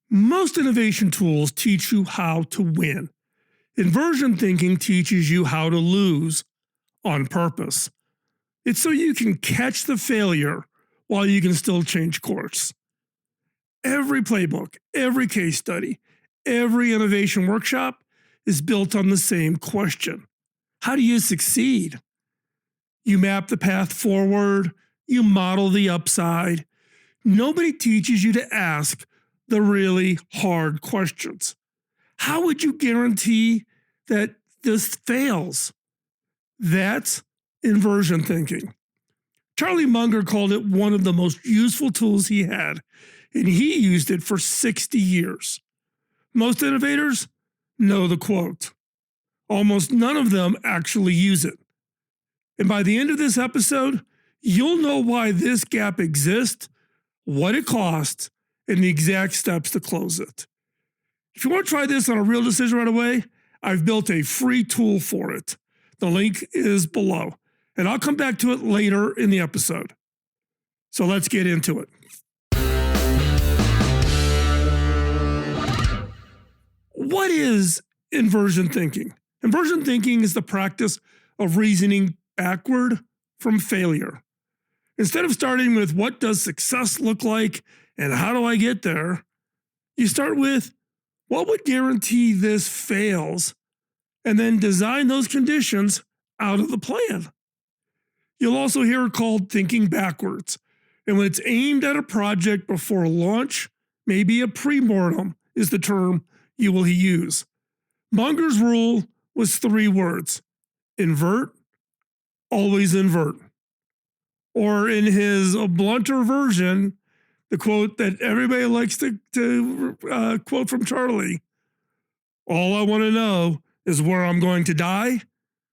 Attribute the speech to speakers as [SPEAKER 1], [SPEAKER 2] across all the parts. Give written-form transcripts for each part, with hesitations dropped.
[SPEAKER 1] Most innovation tools teach you how to win. Inversion thinking teaches you how to lose on purpose. It's so you can catch the failure while you can still change course. Every playbook, every case study, every innovation workshop is built on the same question. How do you succeed? You map the path forward, you model the upside. Nobody teaches you to ask the really hard questions. How would you guarantee that this fails? That's inversion thinking. Charlie Munger called it one of the most useful tools he had, and he used it for 60 years. Most innovators know the quote. Almost none of them actually use it. And by the end of this episode, you'll know why this gap exists, what it costs, and the exact steps to close it. If you want to try this on a real decision right away, I've built a free tool for it. The link is below, and I'll come back to it later in the episode. So let's get into it. What is inversion thinking? Inversion thinking is the practice of reasoning backward from failure. Instead of starting with what does success look like and how do I get there, you start with what would guarantee this fails, and then design those conditions out of the plan. You'll also hear it called thinking backwards. And when it's aimed at a project before launch, maybe a pre-mortem is the term you will use. Munger's rule was 3 words: invert, always invert. Or in his blunter version, the quote that everybody likes to quote from Charlie, all I want to know is where I'm going to die,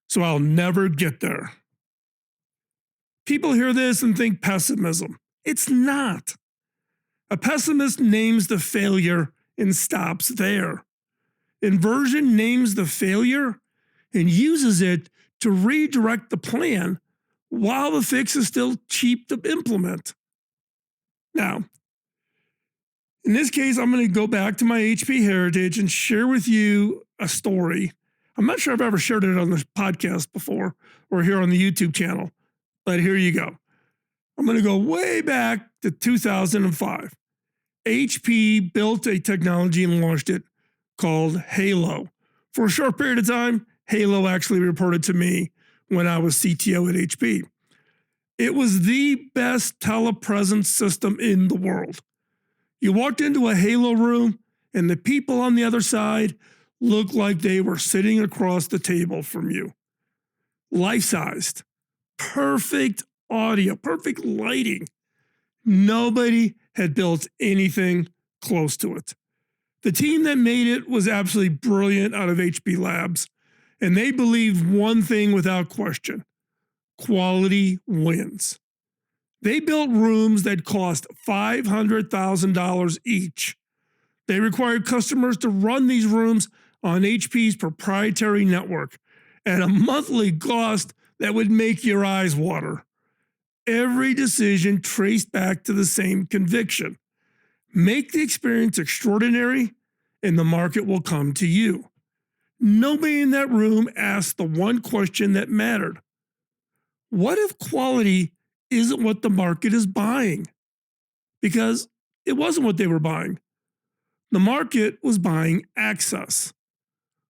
[SPEAKER 1] so I'll never get there. People hear this and think pessimism. It's not. A pessimist names the failure and stops there. Inversion names the failure and uses it to redirect the plan while the fix is still cheap to implement. Now, in this case, I'm going to go back to my HP heritage and share with you a story. I'm not sure I've ever shared it on the podcast before or here on the YouTube channel, but here you go. I'm going to go way back to 2005. HP built a technology and launched it called Halo. For a short period of time, Halo actually reported to me when I was CTO at HP. It was the best telepresence system in the world. You walked into a Halo room and the people on the other side looked like they were sitting across the table from you. Life-sized, perfect audio, perfect lighting. Nobody had built anything close to it. The team that made it was absolutely brilliant out of HP Labs, and they believed one thing without question: quality wins. They built rooms that cost $500,000 each. They required customers to run these rooms on HP's proprietary network at a monthly cost that would make your eyes water. Every decision traced back to the same conviction: make the experience extraordinary and the market will come to you. Nobody in that room asked the one question that mattered: what if quality isn't what the market is buying? Because it wasn't what they were buying. The market was buying access.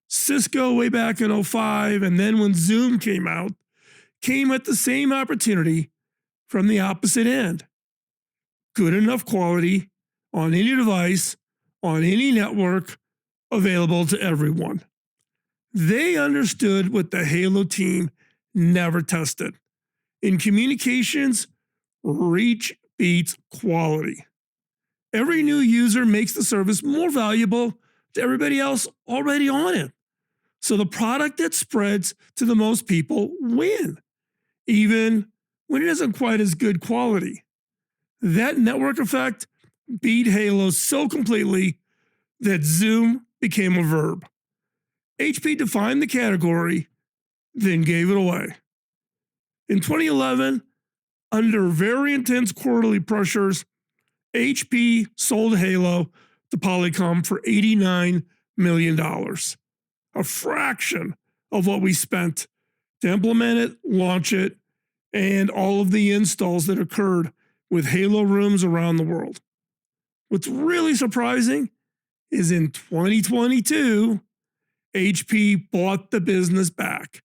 [SPEAKER 1] Cisco way back in 2005, and then when Zoom came out, came at the same opportunity from the opposite end. Good enough quality on any device, on any network, available to everyone. They understood what the Halo team never tested. In communications, reach beats quality. Every new user makes the service more valuable to everybody else already on it. So the product that spreads to the most people win, even when it isn't quite as good quality. That network effect beat Halo so completely that Zoom became a verb. HP defined the category, then gave it away. In 2011, under very intense quarterly pressures, HP sold Halo to Polycom for $89 million, a fraction of what we spent to implement it, launch it, and all of the installs that occurred with Halo rooms around the world. What's really surprising is in 2022, HP bought the business back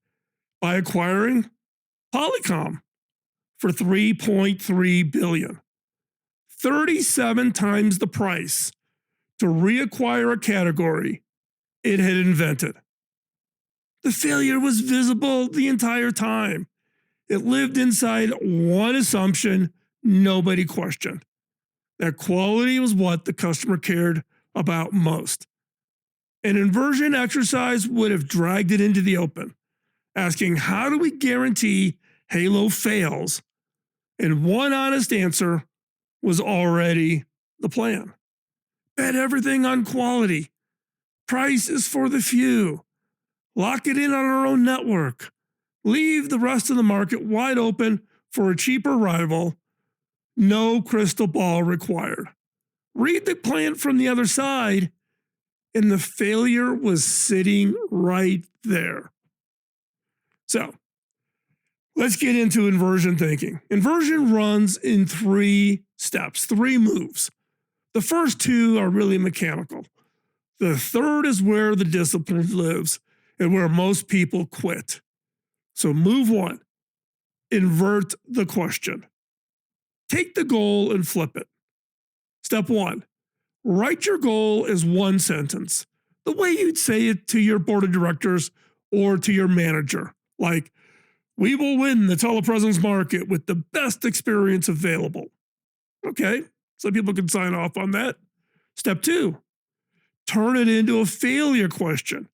[SPEAKER 1] by acquiring Polycom for $3.3 billion, 37 times the price to reacquire a category it had invented. The failure was visible the entire time. It lived inside one assumption nobody questioned: that quality was what the customer cared about most. An inversion exercise would have dragged it into the open, asking how do we guarantee Halo fails? And one honest answer was already the plan. Bet everything on quality. Price is for the few. Lock it in on our own network. Leave the rest of the market wide open for a cheaper rival. No crystal ball required. Read the plan from the other side, and the failure was sitting right there. So, let's get into inversion thinking. Inversion runs in 3 steps, 3 moves. The first 2 are really mechanical. The third is where the discipline lives and where most people quit. So move 1, invert the question. Take the goal and flip it. Step 1, write your goal as 1 sentence, the way you'd say it to your board of directors or to your manager, like, we will win the telepresence market with the best experience available. Okay, so people can sign off on that. Step 2, turn it into a failure question.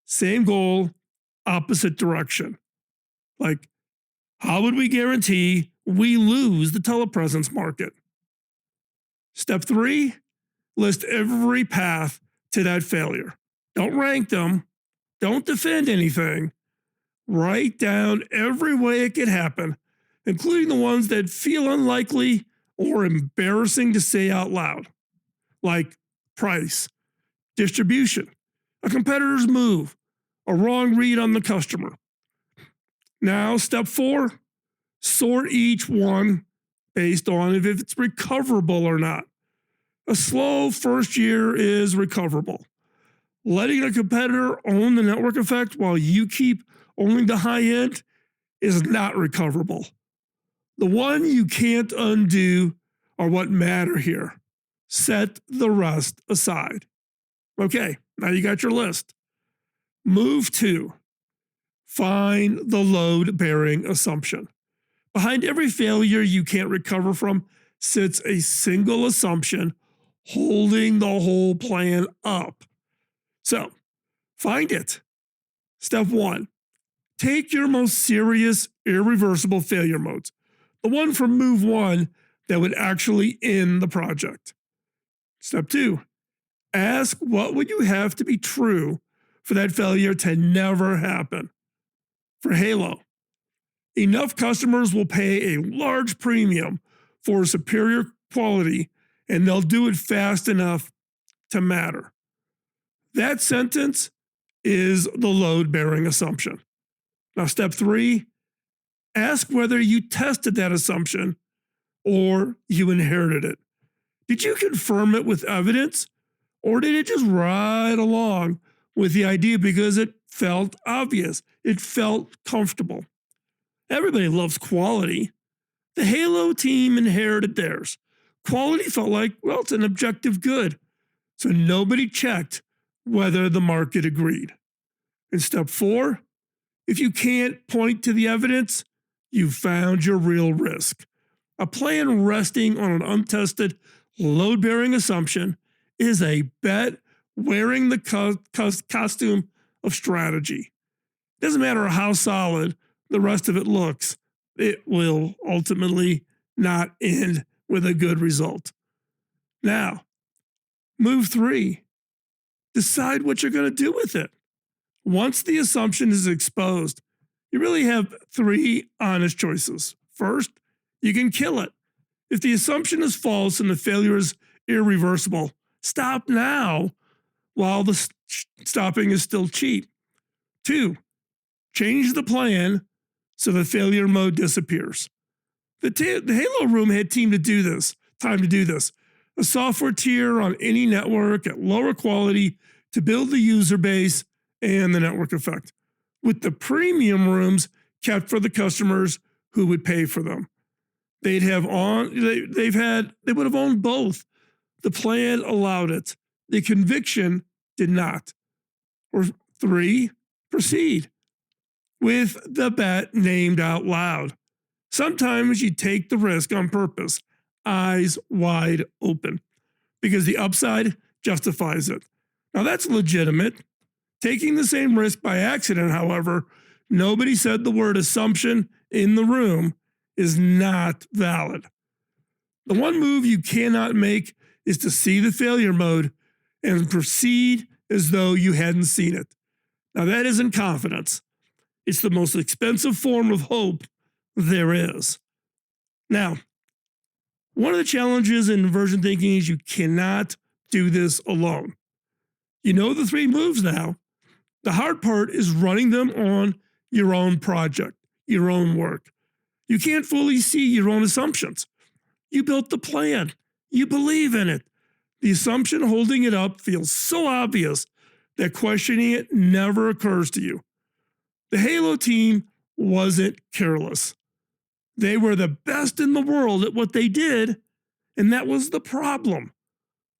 [SPEAKER 1] Same goal, opposite direction. Like, how would we guarantee we lose the telepresence market? Step 3, list every path to that failure. Don't rank them. Don't defend anything. Write down every way it could happen, including the ones that feel unlikely or embarrassing to say out loud, like price, distribution, a competitor's move, a wrong read on the customer. Now, step 4, sort each one based on if it's recoverable or not. A slow first year is recoverable. Letting a competitor own the network effect while you keep owning the high end is not recoverable. The one you can't undo are what matter here. Set the rest aside. Okay, now you got your list. Move 2, find the load-bearing assumption. Behind every failure you can't recover from sits a single assumption holding the whole plan up. So, find it. Step 1, take your most serious, irreversible failure modes, the one from move 1 that would actually end the project. Step 2, ask what would you have to be true for that failure to never happen. For Halo, enough customers will pay a large premium for superior quality, and they'll do it fast enough to matter. That sentence is the load-bearing assumption. Now, step 3, ask whether you tested that assumption or you inherited it. Did you confirm it with evidence, or did it just ride along with the idea because it felt obvious, it felt comfortable? Everybody loves quality. The Halo team inherited theirs. Quality felt like, well, it's an objective good. So nobody checked whether the market agreed. And step 4, if you can't point to the evidence, you've found your real risk. A plan resting on an untested, load-bearing assumption is a bet wearing the costume of strategy. Doesn't matter how solid the rest of it looks, it will ultimately not end with a good result. Now, move 3, decide what you're going to do with it. Once the assumption is exposed, you really have 3 honest choices. First, you can kill it. If the assumption is false and the failure is irreversible, Stop now while the stopping is still cheap. 2. Change the plan so the failure mode disappears. The Halo room had time to do this. A software tier on any network at lower quality to build the user base and the network effect, with the premium rooms kept for the customers who would pay for them. They would have owned both. The plan allowed it. The conviction did not. Or 3, proceed with the bet named out loud. Sometimes you take the risk on purpose, eyes wide open, because the upside justifies it. Now that's legitimate. Taking the same risk by accident, however, nobody said the word assumption in the room, is not valid. The one move you cannot make is to see the failure mode and proceed as though you hadn't seen it. Now that isn't confidence. It's the most expensive form of hope there is. Now, one of the challenges in inversion thinking is you cannot do this alone. You know the 3 moves now. The hard part is running them on your own project, your own work. You can't fully see your own assumptions. You built the plan. You believe in it. The assumption holding it up feels so obvious that questioning it never occurs to you. The Halo team wasn't careless. They were the best in the world at what they did, and that was the problem.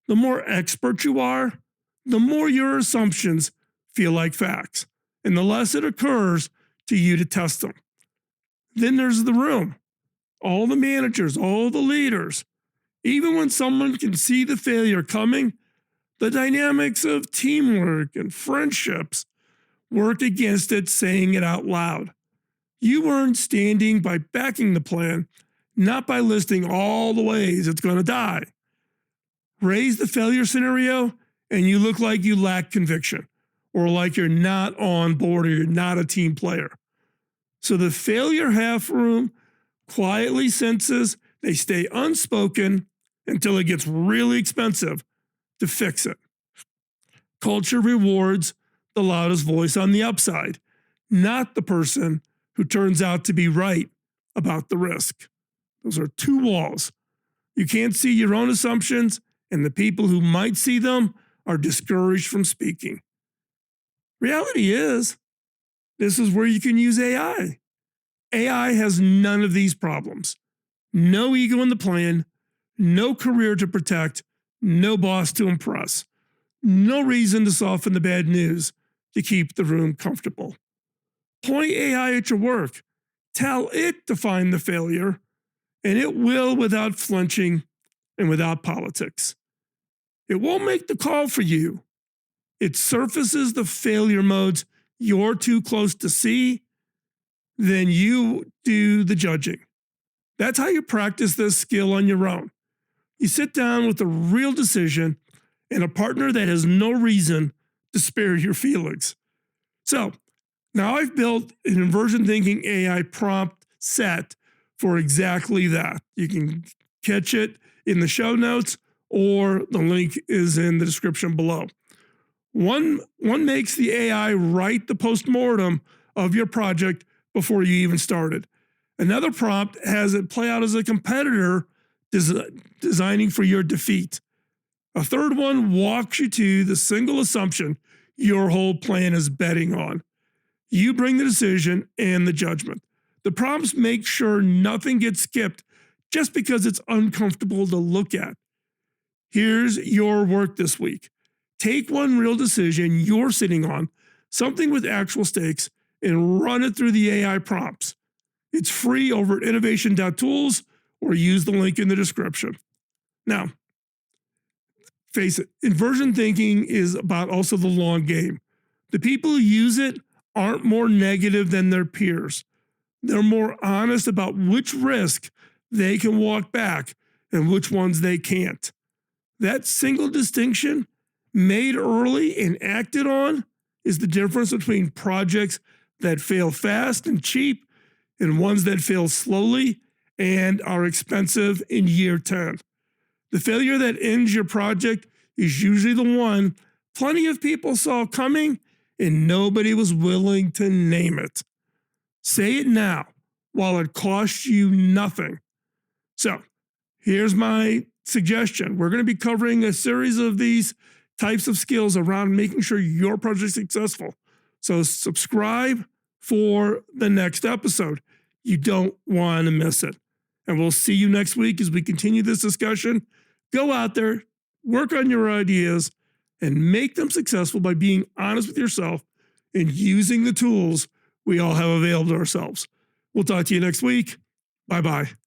[SPEAKER 1] The more expert you are, the more your assumptions feel like facts, and the less it occurs to you to test them. Then there's the room. All the managers, all the leaders. Even when someone can see the failure coming, the dynamics of teamwork and friendships work against it saying it out loud. You earn standing by backing the plan, not by listing all the ways it's going to die. Raise the failure scenario, and you look like you lack conviction, or like you're not on board, or you're not a team player. So the failure half room quietly senses they stay unspoken until it gets really expensive to fix it. Culture rewards the loudest voice on the upside, not the person who turns out to be right about the risk. Those are 2 walls. You can't see your own assumptions, and the people who might see them are discouraged from speaking. Reality is, this is where you can use AI. AI has none of these problems. No ego in the plan, no career to protect, no boss to impress, no reason to soften the bad news to keep the room comfortable. Point AI at your work. Tell it to find the failure, and it will without flinching and without politics. It won't make the call for you. It surfaces the failure modes you're too close to see, then you do the judging. That's how you practice this skill on your own. You sit down with a real decision and a partner that has no reason to spare your feelings. So now I've built an inversion thinking AI prompt set for exactly that. You can catch it in the show notes, or the link is in the description below. One makes the AI write the postmortem of your project before you even started. Another prompt has it play out as a competitor designing for your defeat. A third one walks you to the single assumption your whole plan is betting on. You bring the decision and the judgment. The prompts make sure nothing gets skipped just because it's uncomfortable to look at. Here's your work this week. Take one real decision you're sitting on, something with actual stakes, and run it through the AI prompts. It's free over at innovation.tools, or use the link in the description. Now, face it, inversion thinking is about also the long game. The people who use it aren't more negative than their peers. They're more honest about which risk they can walk back and which ones they can't. That single distinction, made early and acted on, is the difference between projects that fail fast and cheap and ones that fail slowly and are expensive in year 10. The failure that ends your project is usually the one plenty of people saw coming and nobody was willing to name it. Say it now while it costs you nothing. So here's my suggestion. We're going to be covering a series of these types of skills around making sure your project is successful. So subscribe for the next episode. You don't want to miss it. And we'll see you next week as we continue this discussion. Go out there, work on your ideas, and make them successful by being honest with yourself and using the tools we all have available to ourselves. We'll talk to you next week. Bye-bye.